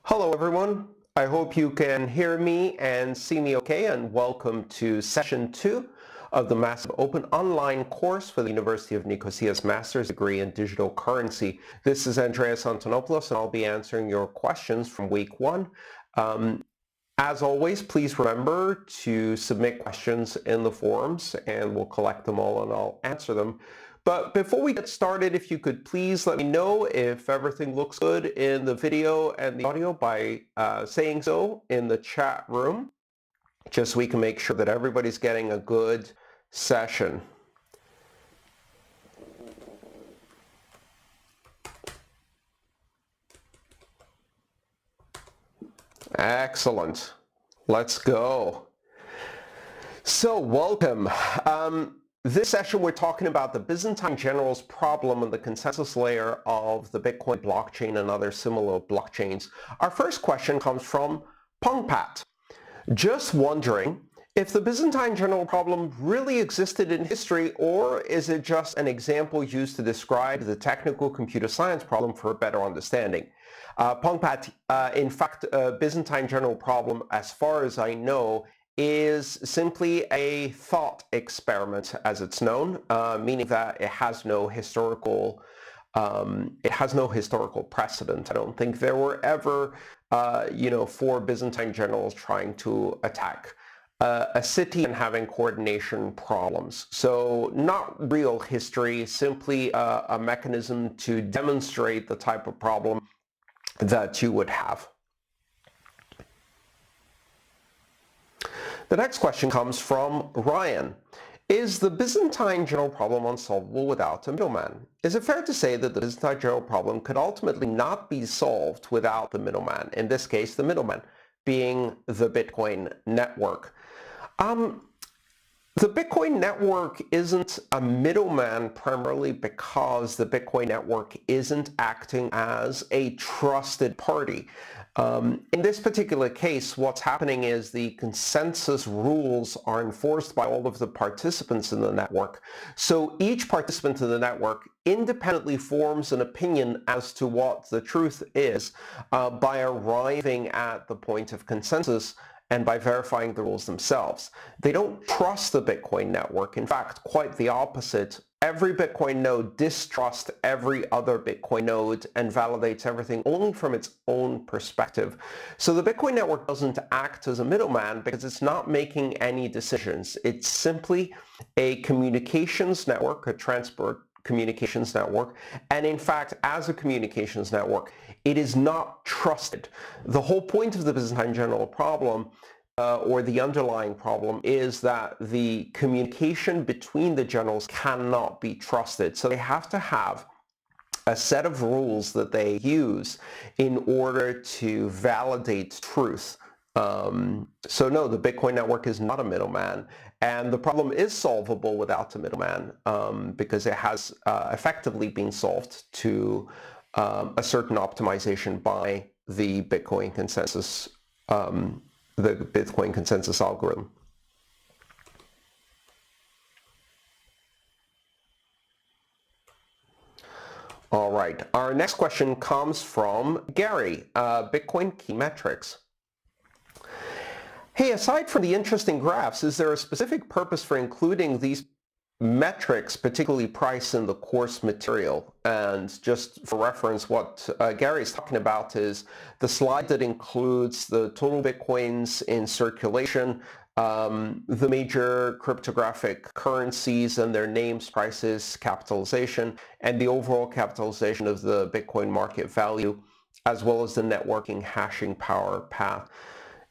Hello everyone, I hope you can hear me and see me okay, and welcome to session 2 of the Massive Open Online course for the University of Nicosia's Master's degree in Digital Currency. This is Andreas Antonopoulos and I'll be answering your questions from week 1. As always, please remember to submit questions in the forums and we'll collect them all and I'll answer them. But before we get started, if you could please let me know if everything looks good in the video and the audio by saying so in the chat room, just so we can make sure that everybody's getting a good session. Excellent. Let's go. So welcome. This session we're talking about the Byzantine Generals Problem and the consensus layer of the Bitcoin blockchain and other similar blockchains. Our first question comes from Pongpat. Just wondering if the Byzantine General Problem really existed in history, or is it just an example used to describe the technical computer science problem for a better understanding? Pongpat, in fact, Byzantine General Problem, as far as I know, is simply a thought experiment, as it's known, meaning that it has no historical precedent. I don't think there were ever, 4 Byzantine generals trying to attack a city and having coordination problems. So not real history, simply a mechanism to demonstrate the type of problem that you would have. The next question comes from Ryan. Is the Byzantine General Problem unsolvable without a middleman? Is it fair to say that the Byzantine General Problem could ultimately not be solved without the middleman? In this case, the middleman being the Bitcoin network. The Bitcoin network isn't a middleman primarily because the Bitcoin network isn't acting as a trusted party. In this particular case, what's happening is the consensus rules are enforced by all of the participants in the network. So each participant in the network independently forms an opinion as to what the truth is by arriving at the point of consensus and by verifying the rules themselves. They don't trust the Bitcoin network. In fact, quite the opposite. Every Bitcoin node distrusts every other Bitcoin node and validates everything only from its own perspective. So the Bitcoin network doesn't act as a middleman because it's not making any decisions. It's simply a communications network, a transport communications network, and in fact, as a communications network, it is not trusted. The whole point of the Byzantine General Problem, or the underlying problem, is that the communication between the generals cannot be trusted. So they have to have a set of rules that they use in order to validate truth. So no, the Bitcoin network is not a middleman, and the problem is solvable without a middleman because it has effectively been solved to a certain optimization by the Bitcoin consensus, algorithm. All right, our next question comes from Gary, Bitcoin key metrics. Hey, aside from the interesting graphs, is there a specific purpose for including these metrics, particularly price, in the course material? And just for reference, what Gary is talking about is the slide that includes the total Bitcoins in circulation, the major cryptographic currencies and their names, prices, capitalization, and the overall capitalization of the Bitcoin market value, as well as the networking hashing power path.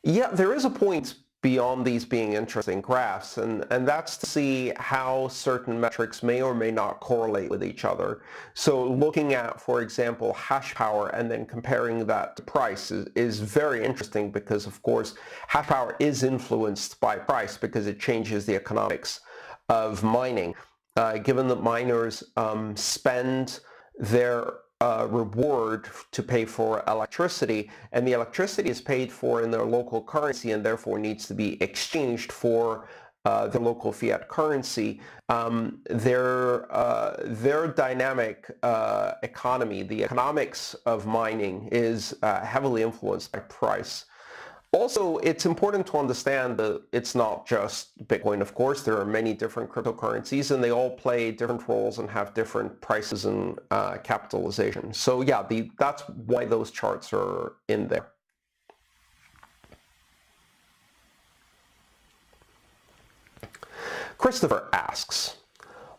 Yeah, there is a point beyond these being interesting graphs, and that's to see how certain metrics may or may not correlate with each other. So looking at, for example, hash power and then comparing that to price is very interesting because, of course, hash power is influenced by price because it changes the economics of mining. Given that miners spend their reward to pay for electricity, and the electricity is paid for in their local currency and therefore needs to be exchanged for the local fiat currency, their dynamic economy, the economics of mining, is heavily influenced by price. Also, it's important to understand that it's not just Bitcoin, of course. There are many different cryptocurrencies, and they all play different roles and have different prices and capitalization. So yeah, that's why those charts are in there. Christopher asks,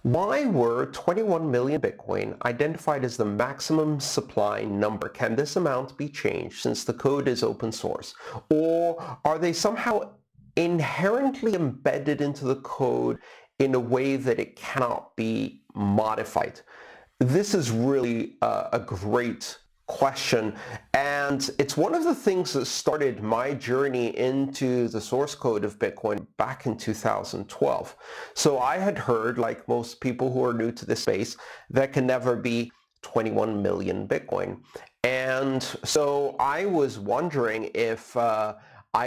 why were 21 million Bitcoin identified as the maximum supply number? Can this amount be changed since the code is open source? Or are they somehow inherently embedded into the code in a way that it cannot be modified? This is really a great question, and it's one of the things that started my journey into the source code of Bitcoin back in 2012. So I had heard, like most people who are new to this space, there can never be 21 million Bitcoin. And so I was wondering if I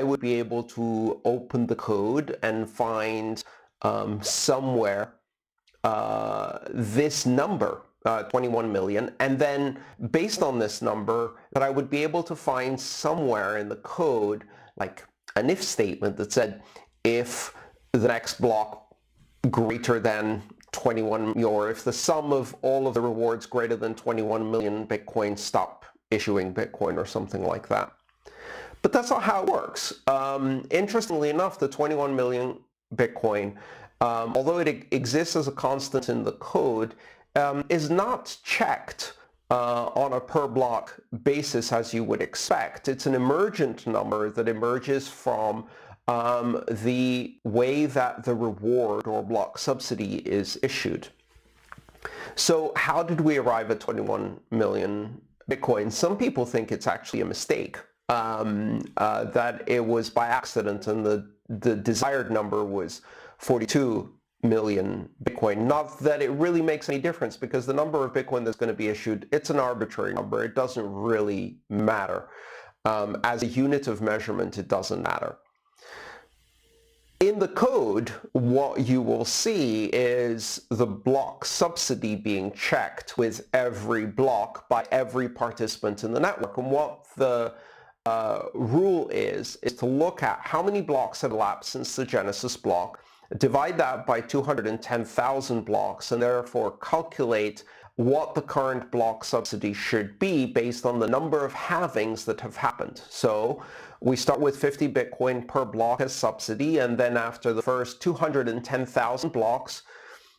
would be able to open the code and find somewhere this number, 21 million, and then based on this number, that I would be able to find somewhere in the code like an if statement that said if the next block greater than 21, or if the sum of all of the rewards greater than 21 million Bitcoin, stop issuing Bitcoin or something like that. But that's not how it works. Interestingly enough, the 21 million Bitcoin, although it exists as a constant in the code, is not checked on a per block basis as you would expect. It's an emergent number that emerges from the way that the reward or block subsidy is issued. So how did we arrive at 21 million Bitcoin? Some people think it's actually a mistake, that it was by accident and the desired number was 42 million Bitcoin. Not that it really makes any difference, because the number of Bitcoin that's going to be issued, it's an arbitrary number. It doesn't really matter. As a unit of measurement, it doesn't matter. In the code, what you will see is the block subsidy being checked with every block by every participant in the network. And what the rule is to look at how many blocks have elapsed since the genesis block, divide that by 210,000 blocks, and therefore calculate what the current block subsidy should be based on the number of halvings that have happened. So we start with 50 Bitcoin per block as subsidy, and then after the first 210,000 blocks,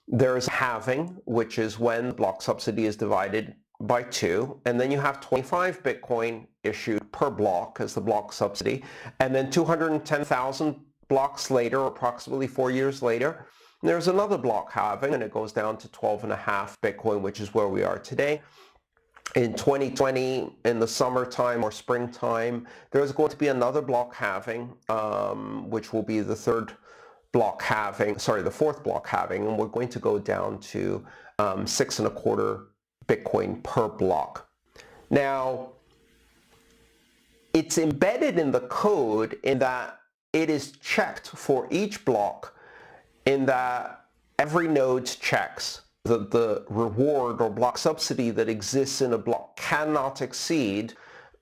there's halving, which is when the block subsidy is divided by 2, and then you have 25 Bitcoin issued per block as the block subsidy, and then 210,000 blocks later, approximately 4 years later, there's another block halving, and it goes down to 12.5 Bitcoin, which is where we are today. In 2020, in the summertime or springtime, there's going to be another block halving, which will be the fourth block halving, and we're going to go down to 6.25 Bitcoin per block. Now, it's embedded in the code in that it is checked for each block, in that every node checks that the reward or block subsidy that exists in a block cannot exceed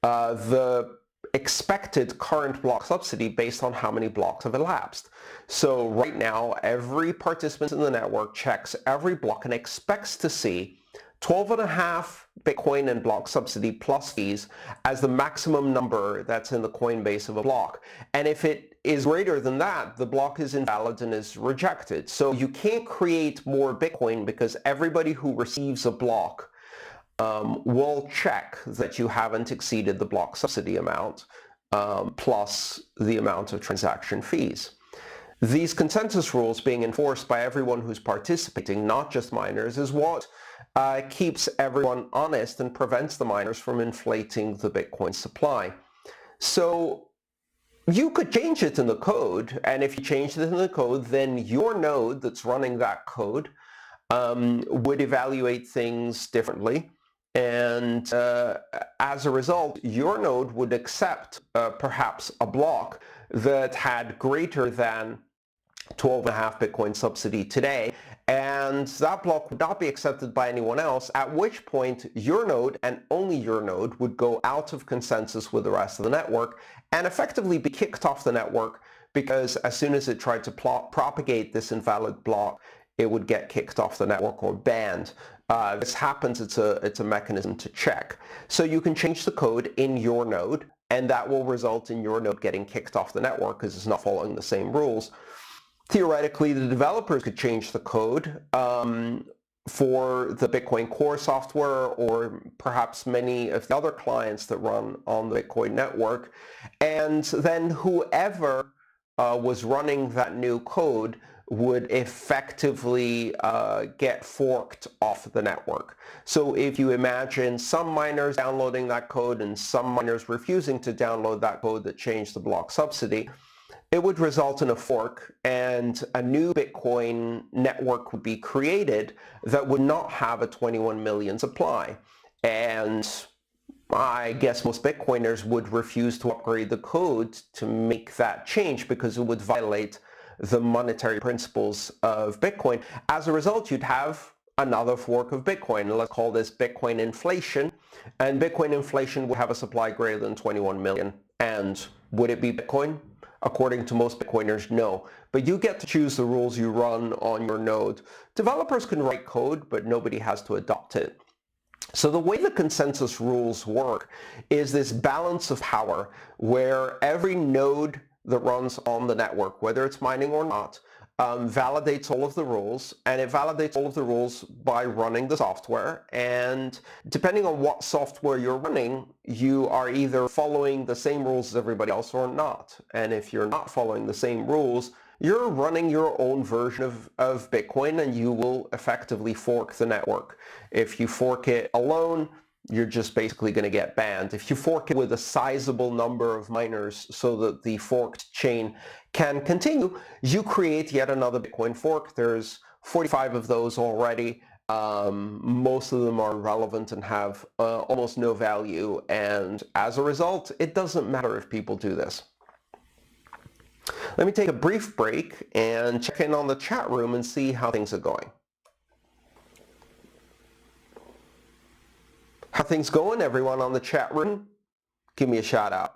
the expected current block subsidy based on how many blocks have elapsed. So right now, every participant in the network checks every block and expects to see 12.5 Bitcoin and block subsidy plus fees as the maximum number that's in the coin base of a block. And if it is greater than that, the block is invalid and is rejected. So you can't create more Bitcoin because everybody who receives a block will check that you haven't exceeded the block subsidy amount plus the amount of transaction fees. These consensus rules being enforced by everyone who's participating, not just miners, is what keeps everyone honest and prevents the miners from inflating the Bitcoin supply. So you could change it in the code, and if you change it in the code, then your node that's running that code would evaluate things differently. And as a result, your node would accept perhaps a block that had greater than 12.5 Bitcoin subsidy today, and that block would not be accepted by anyone else, at which point your node and only your node would go out of consensus with the rest of the network and effectively be kicked off the network, because as soon as it tried to propagate this invalid block, it would get kicked off the network or banned. This happens, it's a mechanism to check. So you can change the code in your node, and that will result in your node getting kicked off the network because it's not following the same rules. Theoretically, the developers could change the code for the Bitcoin Core software, or perhaps many of the other clients that run on the Bitcoin network, and then whoever was running that new code would effectively get forked off the network. So if you imagine some miners downloading that code and some miners refusing to download that code that changed the block subsidy, it would result in a fork, and a new Bitcoin network would be created that would not have a 21 million supply. And I guess most Bitcoiners would refuse to upgrade the code to make that change because it would violate the monetary principles of Bitcoin. As a result, you'd have another fork of Bitcoin. Let's call this Bitcoin inflation. And Bitcoin inflation would have a supply greater than 21 million. And would it be Bitcoin? According to most Bitcoiners, no. But you get to choose the rules you run on your node. Developers can write code, but nobody has to adopt it. So the way the consensus rules work is this balance of power where every node that runs on the network, whether it's mining or not, validates all of the rules, and it validates all of the rules by running the software. And depending on what software you're running, you are either following the same rules as everybody else or not. And if you're not following the same rules, you're running your own version of Bitcoin, and you will effectively fork the network. If you fork it alone, you're just basically going to get banned. If you fork it with a sizable number of miners so that the forked chain can continue, you create yet another Bitcoin fork. There's 45 of those already. Most of them are irrelevant and have almost no value. And as a result, it doesn't matter if people do this. Let me take a brief break and check in on the chat room and see how things are going. How things going, everyone on the chat room? Give me a shout out.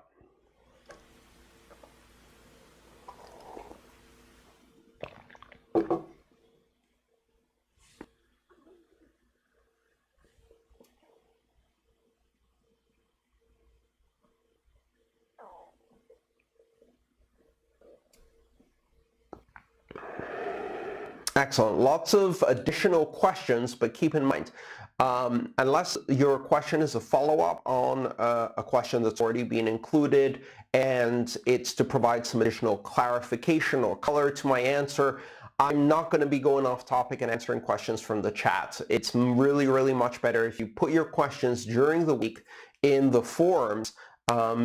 Excellent. Lots of additional questions, but keep in mind, unless your question is a follow-up on a question that's already been included and it's to provide some additional clarification or color to my answer, I'm not going to be going off topic and answering questions from the chat. It's really, really much better if you put your questions during the week in the forums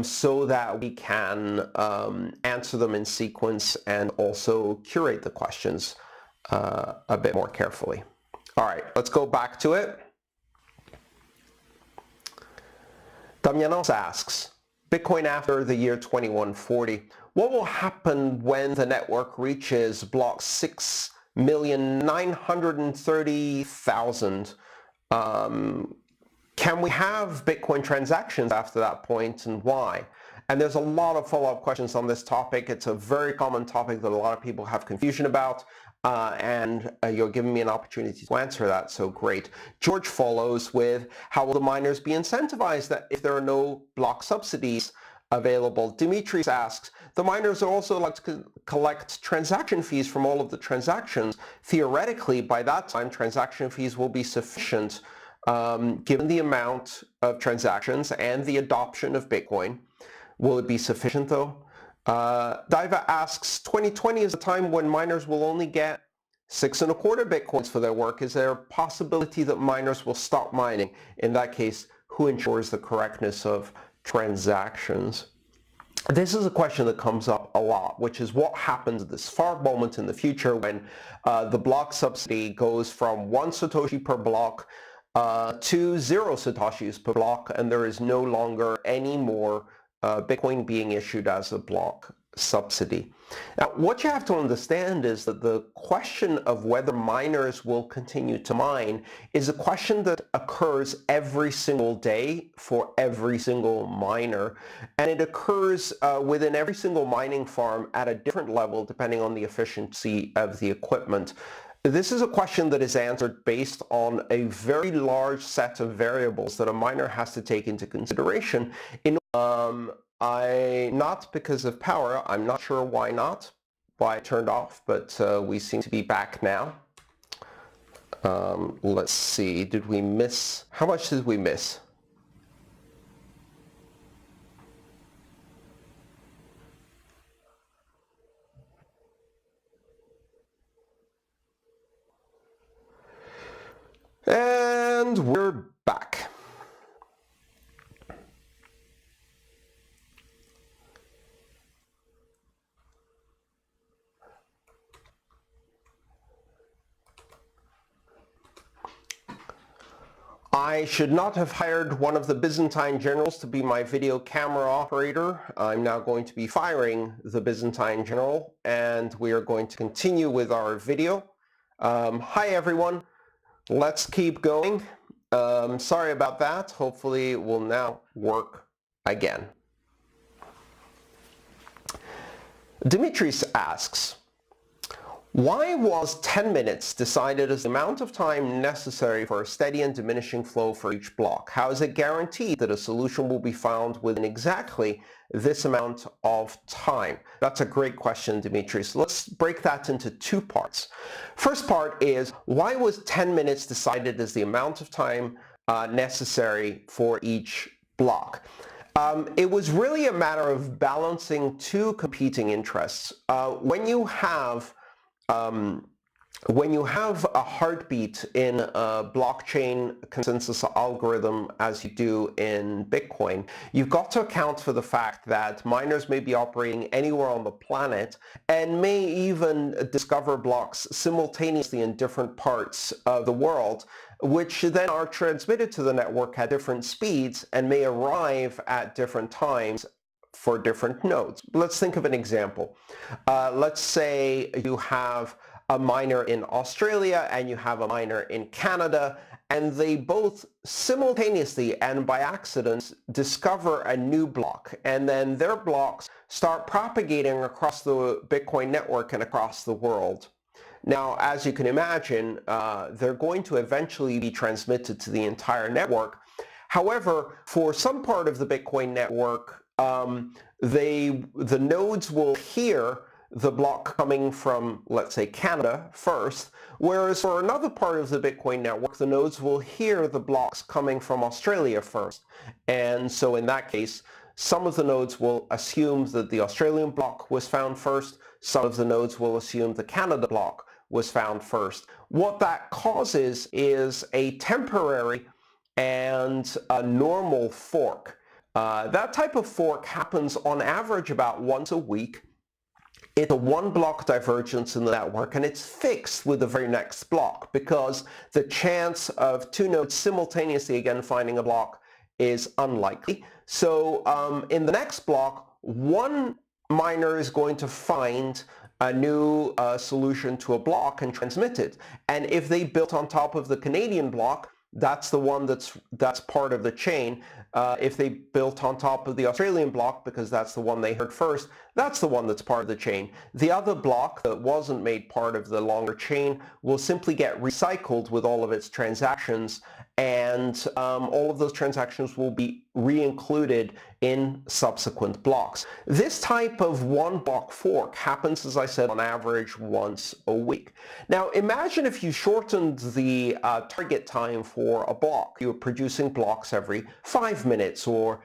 so that we can answer them in sequence and also curate the questions a bit more carefully. All right, let's go back to it. Damianos asks, Bitcoin after the year 2140, what will happen when the network reaches block 6,930,000? Can we have Bitcoin transactions after that point, and why? And there's a lot of follow-up questions on this topic. It's a very common topic that a lot of people have confusion about. And you're giving me an opportunity to answer that, so great. George follows with, how will the miners be incentivized that if there are no block subsidies available? Dimitris asks, the miners are also allowed to collect transaction fees from all of the transactions. Theoretically, by that time, transaction fees will be sufficient given the amount of transactions and the adoption of Bitcoin. Will it be sufficient though? Diva asks, 2020 is a time when miners will only get 6.25 Bitcoins for their work. Is there a possibility that miners will stop mining? In that case, who ensures the correctness of transactions? This is a question that comes up a lot, which is what happens at this far moment in the future when the block subsidy goes from 1 Satoshi per block to 0 Satoshis per block, and there is no longer any more Bitcoin being issued as a block subsidy. Now, what you have to understand is that the question of whether miners will continue to mine is a question that occurs every single day for every single miner, and it occurs within every single mining farm at a different level depending on the efficiency of the equipment. This is a question that is answered based on a very large set of variables that a miner has to take into consideration. Not because of power. I'm not sure why not, why it turned off, but we seem to be back now. Let's see, did we miss? How much did we miss? And we're back. I should not have hired one of the Byzantine generals to be my video camera operator. I'm now going to be firing the Byzantine general, and we are going to continue with our video. Hi everyone, let's keep going. Sorry about that. Hopefully it will now work again. Dimitris asks, why was 10 minutes decided as the amount of time necessary for a steady and diminishing flow for each block? How is it guaranteed that a solution will be found within exactly this amount of time? That's a great question, Dimitris. Let's break that into two parts. First part is, why was 10 minutes decided as the amount of time necessary for each block? It was really a matter of balancing two competing interests. When you have a heartbeat in a blockchain consensus algorithm, as you do in Bitcoin, you've got to account for the fact that miners may be operating anywhere on the planet and may even discover blocks simultaneously in different parts of the world, which then are transmitted to the network at different speeds and may arrive at different times for different nodes. Let's think of an example. Let's say you have a miner in Australia and you have a miner in Canada, and they both simultaneously and by accident discover a new block, and then their blocks start propagating across the Bitcoin network and across the world. Now, as you can imagine, they're going to eventually be transmitted to the entire network. However, for some part of the Bitcoin network, the nodes will hear the block coming from, let's say, Canada first, whereas for another part of the Bitcoin network, the nodes will hear the blocks coming from Australia first. And so in that case, some of the nodes will assume that the Australian block was found first, some of the nodes will assume the Canada block was found first. What that causes is a temporary and a normal fork. That type of fork happens on average about once a week. It's a one block divergence in the network, and it's fixed with the very next block because the chance of two nodes simultaneously again finding a block is unlikely. So in the next block, one miner is going to find a new solution to a block and transmit it. And if they built on top of the Canadian block, that's the one that's part of the chain. If they built on top of the Australian block, because that's the one they heard first, that's the one that's part of the chain. The other block that wasn't made part of the longer chain will simply get recycled with all of its transactions, and all of those transactions will be re-included in subsequent blocks. This type of one block fork happens, as I said, on average once a week. Now imagine if you shortened the target time for a block. You're producing blocks every 5 minutes or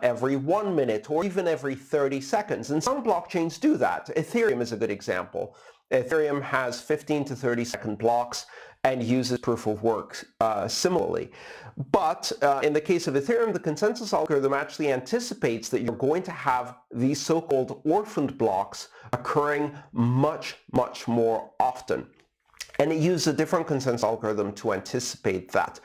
every 1 minute or even every 30 seconds. And some blockchains do that. Ethereum is a good example. Ethereum has 15 to 30 second blocks and uses proof of work similarly. But in the case of Ethereum, the consensus algorithm actually anticipates that you're going to have these so-called orphaned blocks occurring much, much more often. And it used a different consensus algorithm to anticipate that.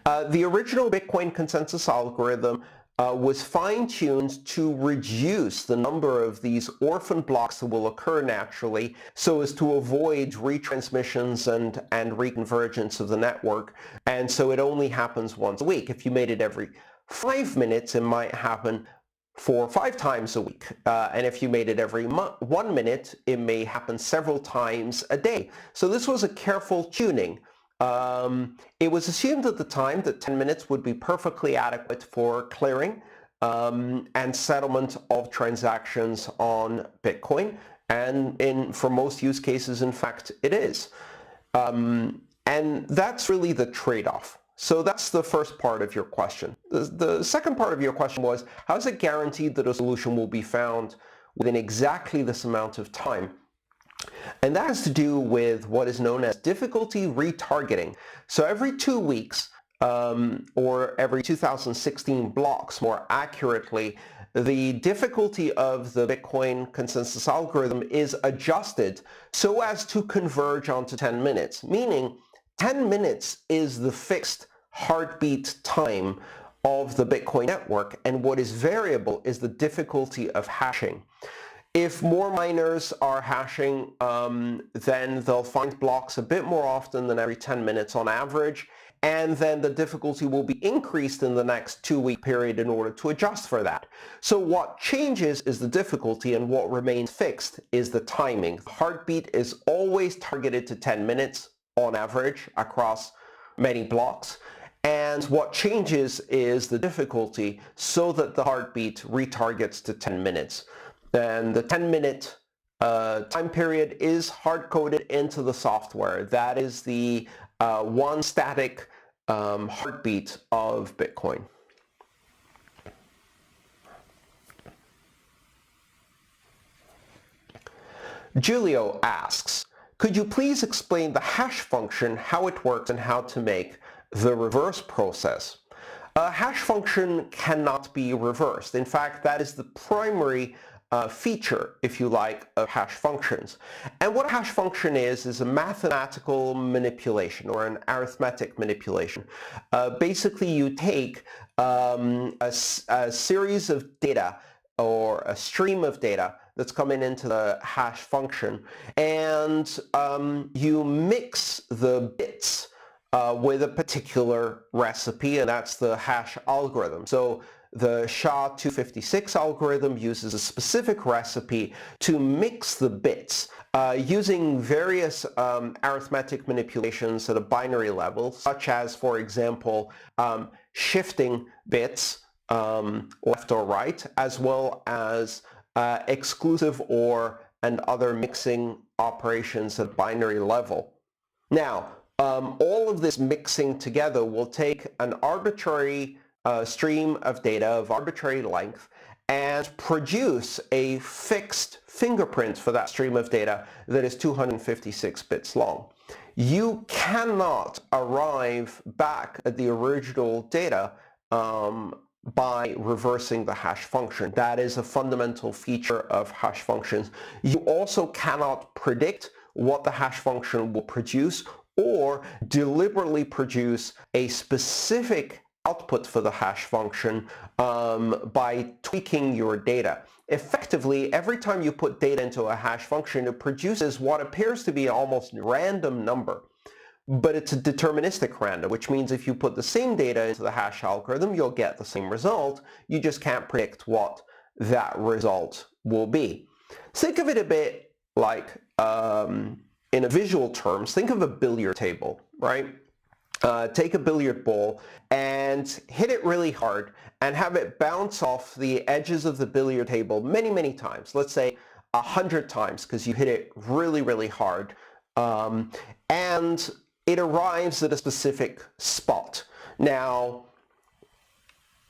The original Bitcoin consensus algorithm was fine-tuned to reduce the number of these orphan blocks that will occur naturally so as to avoid retransmissions and reconvergence of the network. And so it only happens once a week. If you made it every 5 minutes, it might happen 4 or 5 times a week. And if you made it every 1 minute, it may happen several times a day. So this was a careful tuning. It was assumed at the time that 10 minutes would be perfectly adequate for clearing and settlement of transactions on Bitcoin. And for most use cases, in fact, it is. And that's really the trade-off. So that's the first part of your question. The second part of your question was, how is it guaranteed that a solution will be found within exactly this amount of time? And that has to do with what is known as difficulty retargeting. So every 2 weeks, or every 2016 blocks more accurately, the difficulty of the Bitcoin consensus algorithm is adjusted so as to converge onto 10 minutes, meaning 10 minutes is the fixed heartbeat time of the Bitcoin network, and what is variable is the difficulty of hashing. If more miners are hashing, then they'll find blocks a bit more often than every 10 minutes on average, and then the difficulty will be increased in the next 2-week period in order to adjust for that. So what changes is the difficulty, and what remains fixed is the timing. The heartbeat is always targeted to 10 minutes on average across many blocks, and what changes is the difficulty so that the heartbeat retargets to 10 minutes. And the 10-minute time period is hard-coded into the software. That is the one static heartbeat of Bitcoin. Julio asks, could you please explain the hash function, how it works, and how to make the reverse process? A hash function cannot be reversed. In fact, that is the primary feature, if you like, of hash functions. And what a hash function is a mathematical manipulation or an arithmetic manipulation. Basically, you take a series of data or a stream of data that's coming into the hash function, and you mix the bits with a particular recipe, and that's the hash algorithm. So the SHA-256 algorithm uses a specific recipe to mix the bits using various arithmetic manipulations at a binary level, such as, for example, shifting bits left or right, as well as exclusive OR and other mixing operations at binary level. Now, all of this mixing together will take an arbitrary stream of data of arbitrary length and produce a fixed fingerprint for that stream of data that is 256 bits long. You cannot arrive back at the original data by reversing the hash function. That is a fundamental feature of hash functions. You also cannot predict what the hash function will produce or deliberately produce a specific output for the hash function by tweaking your data. Effectively, every time you put data into a hash function, it produces what appears to be an almost random number. But it's a deterministic random, which means if you put the same data into the hash algorithm, you'll get the same result. You just can't predict what that result will be. Think of it a bit like, in a visual terms, think of a billiard table, right? Take a billiard ball and hit it really hard and have it bounce off the edges of the billiard table many, many times. Let's say 100 times because you hit it really, really hard. And it arrives at a specific spot. Now,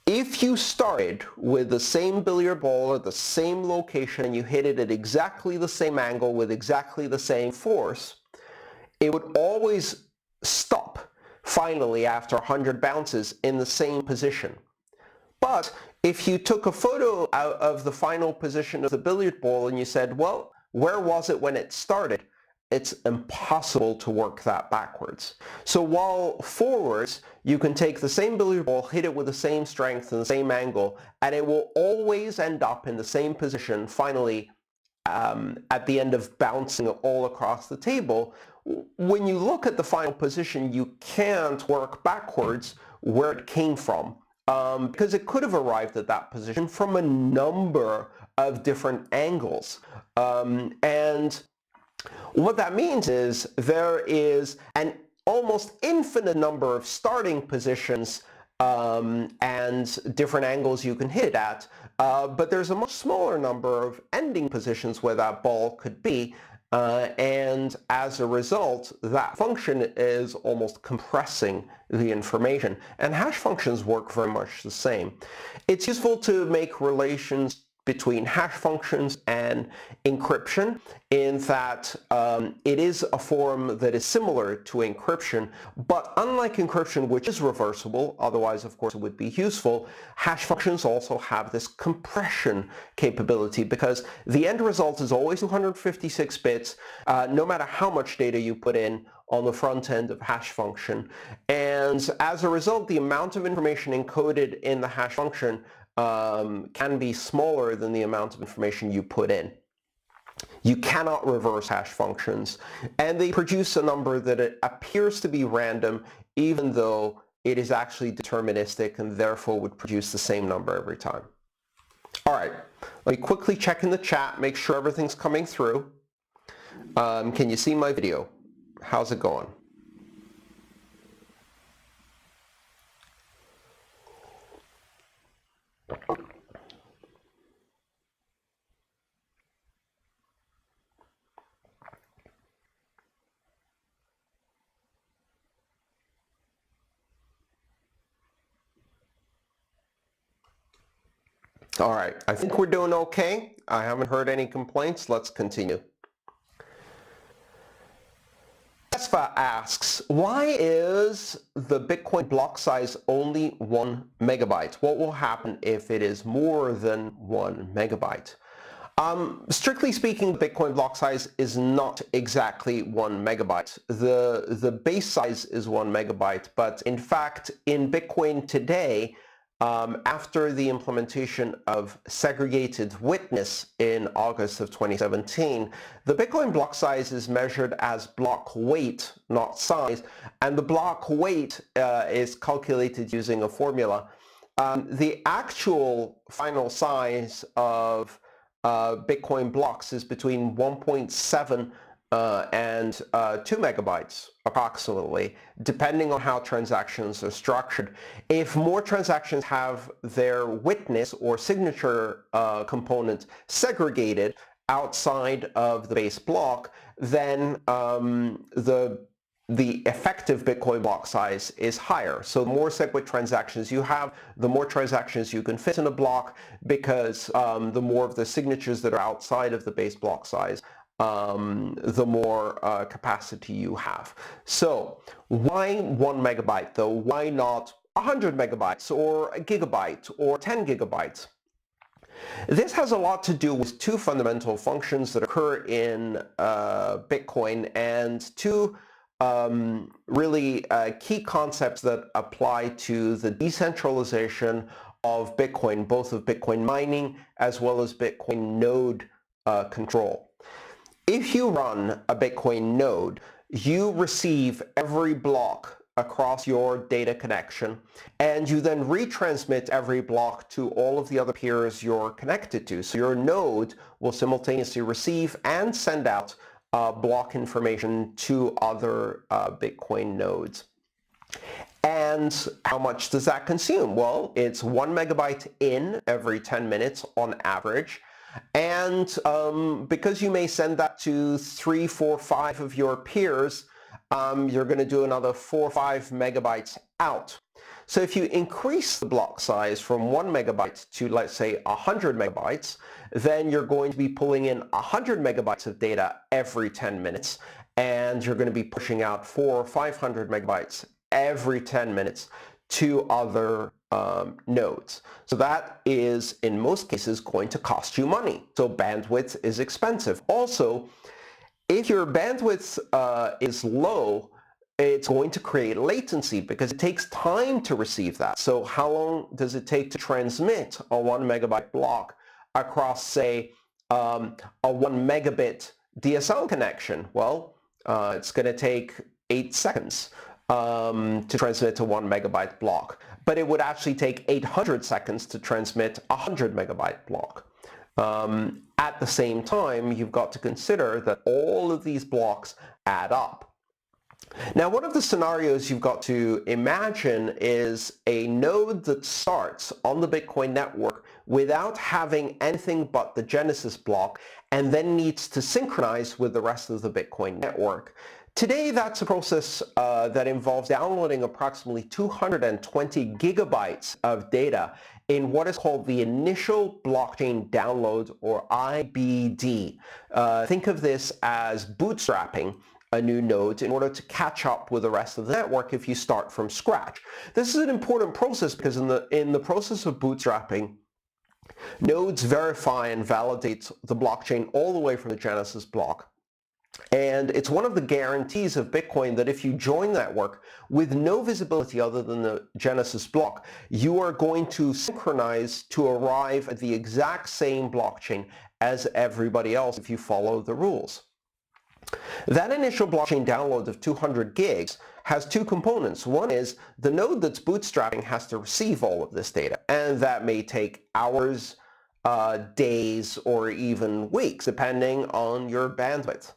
if you started with the same billiard ball at the same location and you hit it at exactly the same angle with exactly the same force, it would always stop finally after 100 bounces in the same position. But if you took a photo out of the final position of the billiard ball and you said, well, where was it when it started? It's impossible to work that backwards. So while forwards, You can take the same billiard ball, hit it with the same strength and the same angle, and it will always end up in the same position finally at the end of bouncing all across the table. When you look at the final position, you can't work backwards where it came from, because it could have arrived at that position from a number of different angles. And what that means is there is an almost infinite number of starting positions and different angles you can hit it at, but there's a much smaller number of ending positions where that ball could be, and as a result, that function is almost compressing the information. And hash functions work very much the same. It's useful to make relations between hash functions and encryption in that it is a form that is similar to encryption, but unlike encryption, which is reversible, otherwise of course it would be useful, hash functions also have this compression capability because the end result is always 256 bits, no matter how much data you put in on the front end of hash function. And as a result, the amount of information encoded in the hash function can be smaller than the amount of information you put in. You cannot reverse hash functions, and they produce a number that it appears to be random, even though it is actually deterministic and therefore would produce the same number every time. All right, let me quickly check in the chat, make sure everything's coming through. Can you see my video? How's it going? All right, I think we're doing okay. I haven't heard any complaints. Let's continue. Tesfa asks, why is the Bitcoin block size only 1 megabyte? What will happen if it is more than 1 megabyte? Strictly speaking, the Bitcoin block size is not exactly 1 megabyte. The base size is 1 megabyte, but in fact, in Bitcoin today, after the implementation of segregated witness in August of 2017, the Bitcoin block size is measured as block weight, not size, and the block weight is calculated using a formula. The actual final size of Bitcoin blocks is between 1.7 and 2 megabytes approximately, depending on how transactions are structured. If more transactions have their witness or signature component segregated outside of the base block, then the effective Bitcoin block size is higher. So the more Segwit transactions you have, the more transactions you can fit in a block, because the more of the signatures that are outside of the base block size, the more capacity you have. So why 1 megabyte though? Why not 100 megabytes or a gigabyte or 10 gigabytes? This has a lot to do with two fundamental functions that occur in Bitcoin, and two really key concepts that apply to the decentralization of Bitcoin, both of Bitcoin mining as well as Bitcoin node control. If you run a Bitcoin node, you receive every block across your data connection, and you then retransmit every block to all of the other peers you're connected to. So your node will simultaneously receive and send out block information to other Bitcoin nodes. And how much does that consume? Well, it's 1 megabyte in every 10 minutes on average. And because you may send that to 3, 4, 5 of your peers, you're going to do another 4 or 5 megabytes out. So if you increase the block size from 1 megabyte to, let's say, 100 megabytes, then you're going to be pulling in 100 megabytes of data every 10 minutes, and you're going to be pushing out 400 or 500 megabytes every 10 minutes to other nodes. So that is, in most cases, going to cost you money. So bandwidth is expensive. Also, if your bandwidth is low, it's going to create latency because it takes time to receive that. So how long does it take to transmit a 1 megabyte block across, say, a 1 megabit DSL connection? Well, it's going to take 8 seconds to transmit a 1 megabyte block, but it would actually take 800 seconds to transmit a 100 megabyte block. At the same time, you've got to consider that all of these blocks add up. Now, one of the scenarios you've got to imagine is a node that starts on the Bitcoin network without having anything but the Genesis block and then needs to synchronize with the rest of the Bitcoin network. Today, that's a process that involves downloading approximately 220 gigabytes of data in what is called the initial blockchain download, or IBD. Think of this as bootstrapping a new node in order to catch up with the rest of the network if you start from scratch. This is an important process because in the process of bootstrapping, nodes verify and validate the blockchain all the way from the Genesis block. And it's one of the guarantees of Bitcoin that if you join the network with no visibility other than the Genesis block, you are going to synchronize to arrive at the exact same blockchain as everybody else if you follow the rules. That initial blockchain download of 200 gigs has two components. One is the node that's bootstrapping has to receive all of this data, and that may take hours, days, or even weeks, depending on your bandwidth.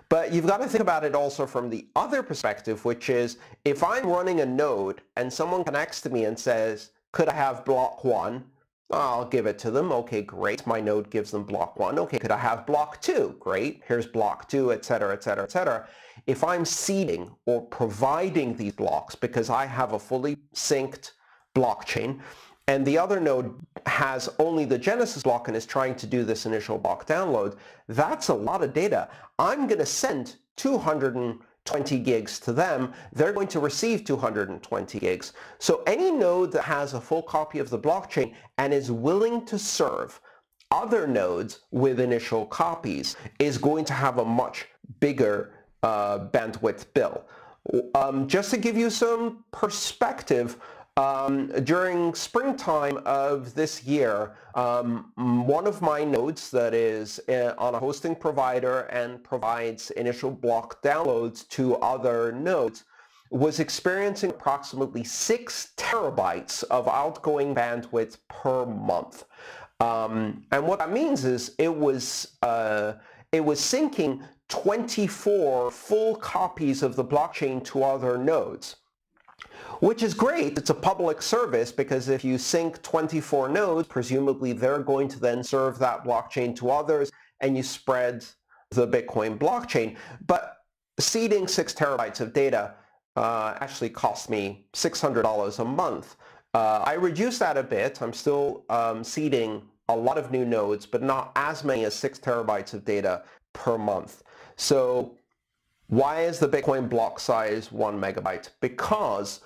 But you've got to think about it also from the other perspective, which is if I'm running a node and someone connects to me and says, could I have block 1? I'll give it to them. Okay, great. My node gives them block 1. Okay, could I have block 2? Great. Here's block 2, etc., etc., etc. If I'm seeding or providing these blocks because I have a fully synced blockchain and the other node has only the Genesis block and is trying to do this initial block download, that's a lot of data. I'm going to send 220 gigs to them. They're going to receive 220 gigs. So any node that has a full copy of the blockchain and is willing to serve other nodes with initial copies is going to have a much bigger bandwidth bill. Just to give you some perspective, during springtime of this year, one of my nodes that is on a hosting provider and provides initial block downloads to other nodes was experiencing approximately 6 terabytes of outgoing bandwidth per month. And what that means is it was syncing 24 full copies of the blockchain to other nodes, which is great. It's a public service because if you sync 24 nodes, presumably they're going to then serve that blockchain to others and you spread the Bitcoin blockchain. But seeding 6 terabytes of data actually cost me $600 a month. I reduced that a bit. I'm still seeding a lot of new nodes, but not as many as 6 terabytes of data per month. So why is the Bitcoin block size 1 megabyte? Because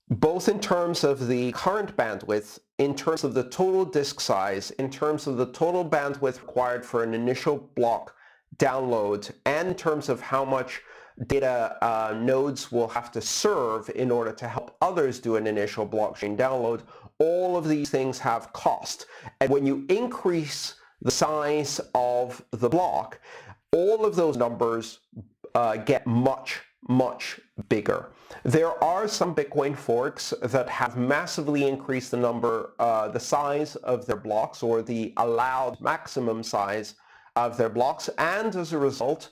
both in terms of the current bandwidth, in terms of the total disk size, in terms of the total bandwidth required for an initial block download, and in terms of how much data nodes will have to serve in order to help others do an initial blockchain download, all of these things have cost. And when you increase the size of the block, all of those numbers get much, much bigger. There are some Bitcoin forks that have massively increased the size of their blocks, or the allowed maximum size of their blocks, and as a result,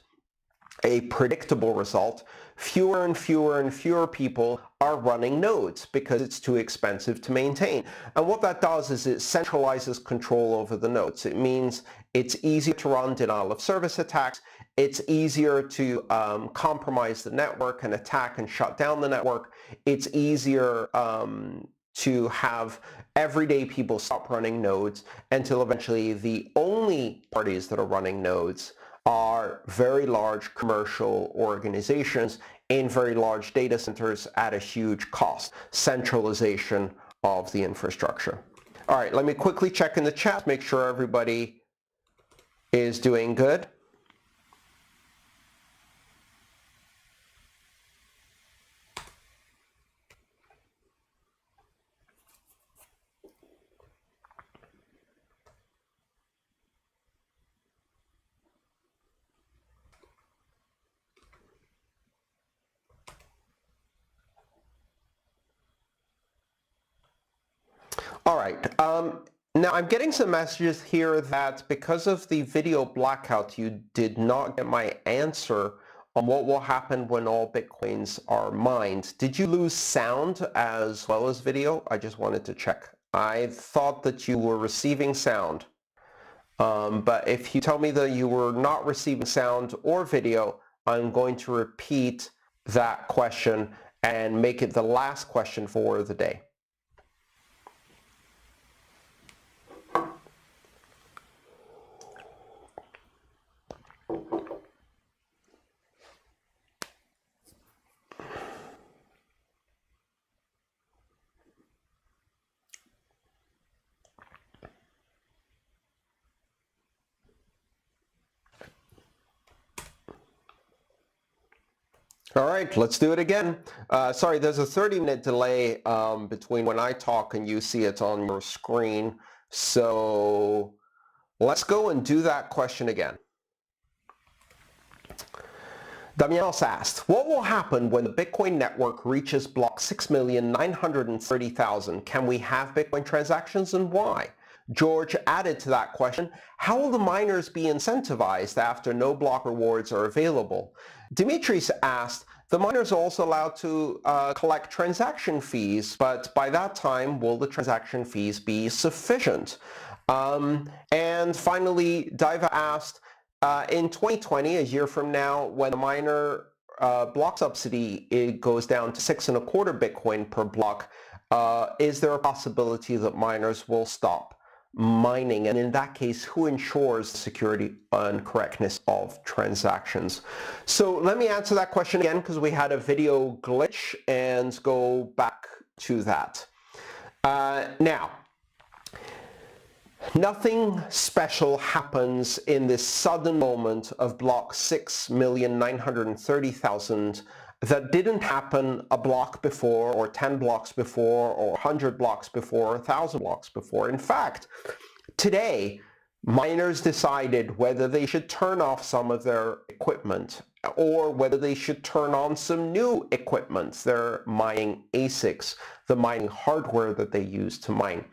a predictable result, fewer and fewer and fewer people are running nodes because it's too expensive to maintain. And what that does is it centralizes control over the nodes. It means it's easier to run denial of service attacks. It's easier to compromise the network and attack and shut down the network. It's easier to have everyday people stop running nodes until eventually the only parties that are running nodes are very large commercial organizations in very large data centers at a huge cost. Centralization of the infrastructure. All right, let me quickly check in the chat, make sure everybody is doing good. All right. Now I'm getting some messages here that because of the video blackout, you did not get my answer on what will happen when all Bitcoins are mined. Did you lose sound as well as video? I just wanted to check. I thought that you were receiving sound. But if you tell me that you were not receiving sound or video, I'm going to repeat that question and make it the last question for the day. All right, let's do it again. Sorry, there's a 30-minute delay between when I talk and you see it on your screen. So let's go and do that question again. Damianos asked, what will happen when the Bitcoin network reaches block 6,930,000? Can we have Bitcoin transactions and why? George added to that question, how will the miners be incentivized after no block rewards are available? Dimitris asked, the miners are also allowed to collect transaction fees, but by that time, will the transaction fees be sufficient? And finally, Diva asked, in 2020, a year from now, when the miner block subsidy goes down to 6.25 Bitcoin per block, is there a possibility that miners will stop mining? And in that case, who ensures the security and correctness of transactions? So let me answer that question again because we had a video glitch and go back to that. Now, nothing special happens in this sudden moment of block 6,930,000 that didn't happen a block before, or 10 blocks before, or 100 blocks before, or 1,000 blocks before. In fact, today, miners decided whether they should turn off some of their equipment or whether they should turn on some new equipment, their mining ASICs, the mining hardware that they use to mine.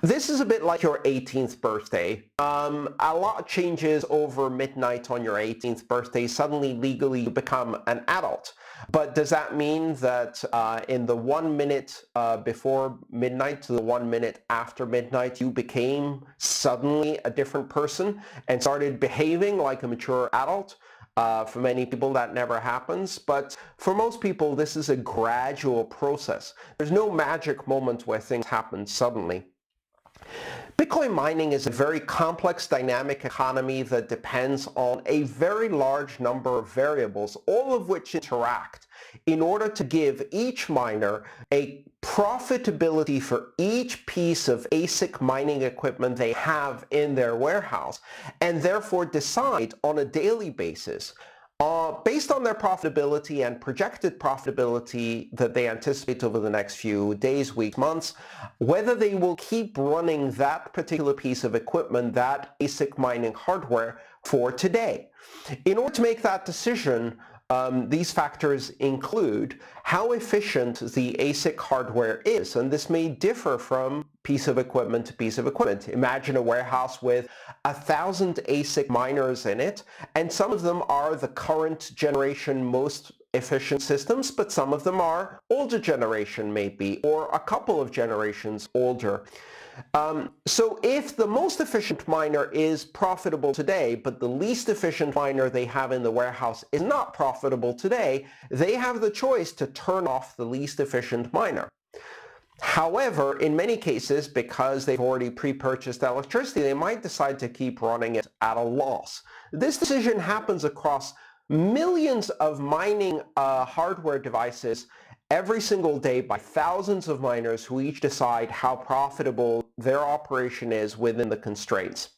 This is a bit like your 18th birthday. A lot changes over midnight on your 18th birthday. Suddenly, legally, you become an adult. But does that mean that in the 1 minute before midnight to the 1 minute after midnight, you became suddenly a different person and started behaving like a mature adult? For many people, that never happens. But for most people, this is a gradual process. There's no magic moment where things happen suddenly. Bitcoin mining is a very complex, dynamic economy that depends on a very large number of variables, all of which interact in order to give each miner a profitability for each piece of ASIC mining equipment they have in their warehouse, and therefore decide on a daily basis based on their profitability and projected profitability that they anticipate over the next few days, weeks, months, whether they will keep running that particular piece of equipment, that ASIC mining hardware, for today. In order to make that decision, these factors include how efficient the ASIC hardware is, and this may differ from piece of equipment to piece of equipment. Imagine a warehouse with 1,000 ASIC miners in it, and some of them are the current generation most efficient systems, but some of them are older generation maybe, or a couple of generations older. So if the most efficient miner is profitable today, but the least efficient miner they have in the warehouse is not profitable today, they have the choice to turn off the least efficient miner. However, in many cases, because they've already pre-purchased electricity, they might decide to keep running it at a loss. This decision happens across millions of mining hardware devices every single day by thousands of miners who each decide how profitable their operation is within the constraints.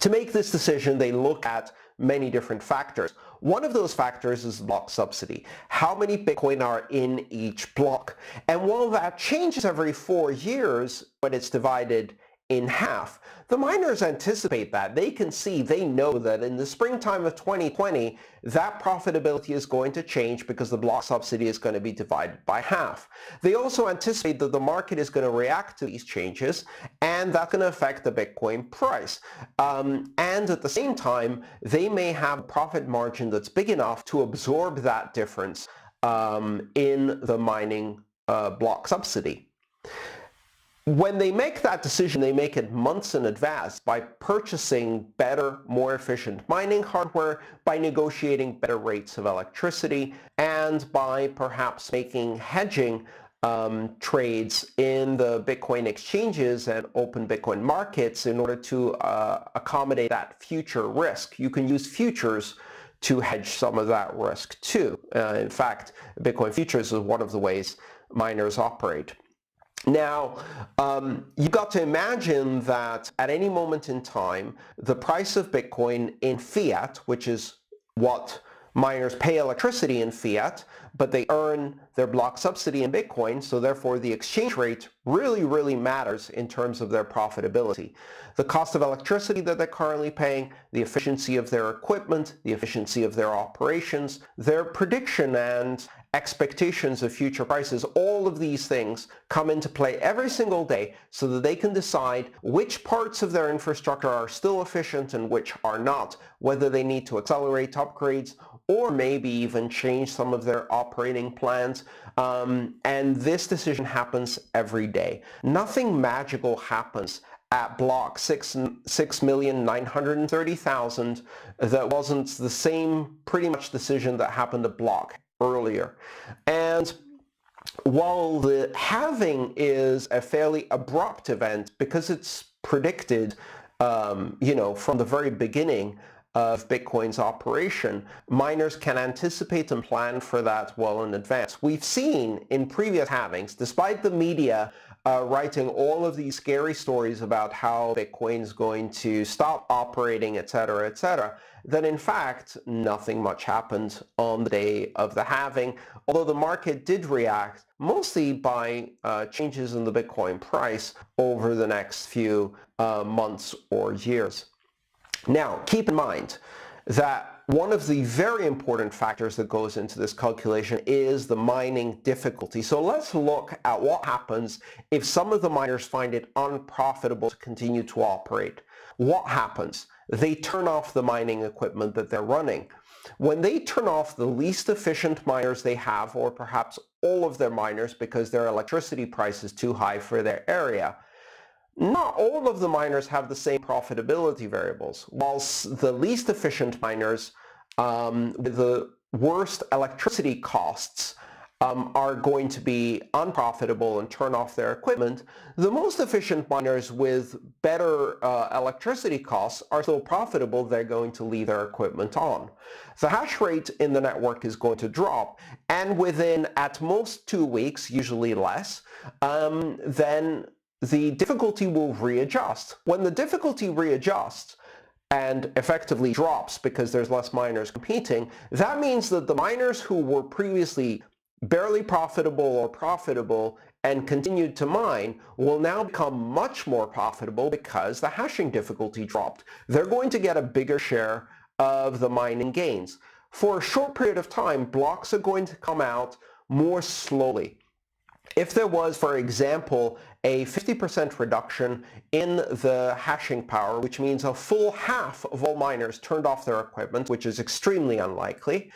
To make this decision, they look at many different factors. One of those factors is block subsidy. How many Bitcoin are in each block? And while that changes every 4 years when it's divided in half. The miners anticipate that. They can see, they know that in the springtime of 2020, that profitability is going to change because the block subsidy is going to be divided by half. They also anticipate that the market is going to react to these changes, and that's going to affect the Bitcoin price. And at the same time, they may have a profit margin that's big enough to absorb that difference in the mining block subsidy. When they make that decision, they make it months in advance by purchasing better, more efficient mining hardware, by negotiating better rates of electricity, and by perhaps making hedging trades in the Bitcoin exchanges and open Bitcoin markets in order to accommodate that future risk. You can use futures to hedge some of that risk too. In fact, Bitcoin futures is one of the ways miners operate. Now, you've got to imagine that at any moment in time, the price of Bitcoin in fiat, which is what miners pay electricity in fiat, but they earn their block subsidy in Bitcoin, so therefore the exchange rate really matters in terms of their profitability. The cost of electricity that they're currently paying, the efficiency of their equipment, the efficiency of their operations, their prediction and expectations of future prices, all of these things come into play every single day so that they can decide which parts of their infrastructure are still efficient and which are not, whether they need to accelerate upgrades or maybe even change some of their operating plans. And this decision happens every day. Nothing magical happens at block 6,930,000 that wasn't the same pretty much decision that happened at block earlier. And while the halving is a fairly abrupt event because it's predicted from the very beginning of Bitcoin's operation, miners can anticipate and plan for that well in advance. We've seen in previous halvings, despite the media writing all of these scary stories about how Bitcoin's going to stop operating, etc., that in fact nothing much happened on the day of the halving, although the market did react mostly by changes in the Bitcoin price over the next few months or years. Now, keep in mind that one of the very important factors that goes into this calculation is the mining difficulty. So let's look at what happens if some of the miners find it unprofitable to continue to operate. What happens? They turn off the mining equipment that they're running. When they turn off the least efficient miners they have, or perhaps all of their miners because their electricity price is too high for their area, not all of the miners have the same profitability variables. Whilst the least efficient miners with the worst electricity costs are going to be unprofitable and turn off their equipment, the most efficient miners with better electricity costs are still profitable. They're going to leave their equipment on. The hash rate in the network is going to drop, and within at most 2 weeks, usually less, then the difficulty will readjust. When the difficulty readjusts and effectively drops because there's less miners competing, that means that the miners who were previously barely profitable or profitable and continued to mine will now become much more profitable because the hashing difficulty dropped. They're going to get a bigger share of the mining gains. For a short period of time, blocks are going to come out more slowly. If there was, for example, a 50% reduction in the hashing power, which means a full half of all miners turned off their equipment, which is extremely unlikely,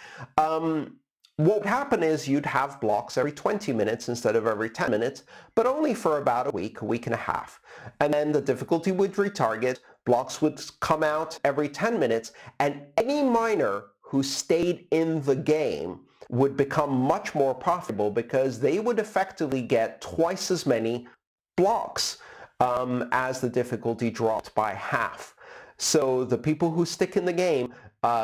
what would happen is you'd have blocks every 20 minutes instead of every 10 minutes, but only for about a week and a half. And then the difficulty would retarget, blocks would come out every 10 minutes, and any miner who stayed in the game would become much more profitable because they would effectively get twice as many blocks as the difficulty dropped by half. So the people who stick in the game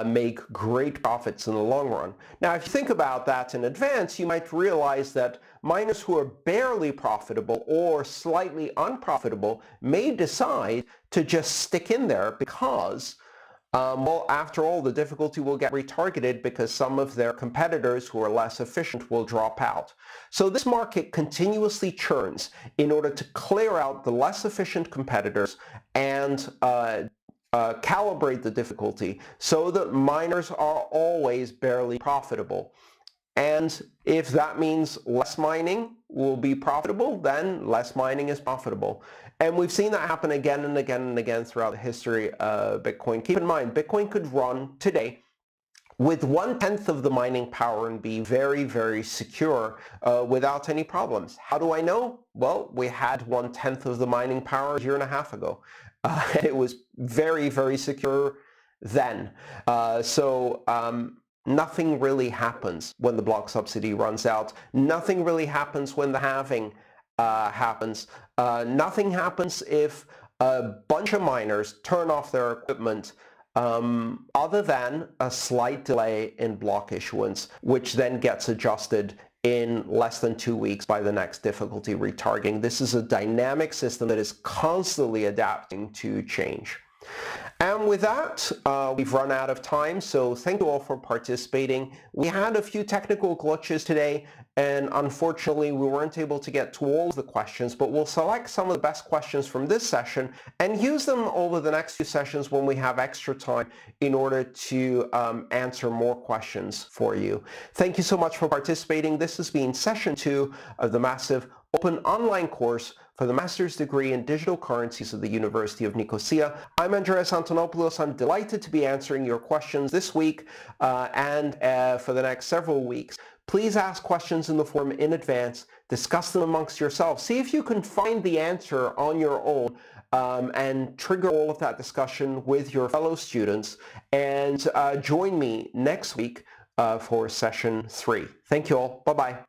make great profits in the long run. Now, if you think about that in advance, you might realize that miners who are barely profitable or slightly unprofitable may decide to just stick in there because well, after all, the difficulty will get retargeted because some of their competitors who are less efficient will drop out. So this market continuously churns in order to clear out the less efficient competitors and calibrate the difficulty so that miners are always barely profitable. And if that means less mining will be profitable, then less mining is profitable. And we've seen that happen again and again and again throughout the history of Bitcoin. Keep in mind, Bitcoin could run today with 1/10 of the mining power and be very, very secure without any problems. How do I know? Well, we had 1/10 of the mining power a year and a half ago. It was very, very secure then. Nothing really happens when the block subsidy runs out. Nothing really happens when the halving happens. Nothing happens if a bunch of miners turn off their equipment other than a slight delay in block issuance, which then gets adjusted in less than 2 weeks by the next difficulty retargeting. This is a dynamic system that is constantly adapting to change. And with that, we've run out of time, so thank you all for participating. We had a few technical glitches today, and unfortunately we weren't able to get to all of the questions, but we'll select some of the best questions from this session and use them over the next few sessions when we have extra time in order to answer more questions for you. Thank you so much for participating. This has been session 2 of the massive open online course for the master's degree in digital currencies at the University of Nicosia. I'm Andreas Antonopoulos. I'm delighted to be answering your questions this week and for the next several weeks. Please ask questions in the forum in advance, discuss them amongst yourselves, see if you can find the answer on your own and trigger all of that discussion with your fellow students, and join me next week for session 3. Thank you all. Bye-bye.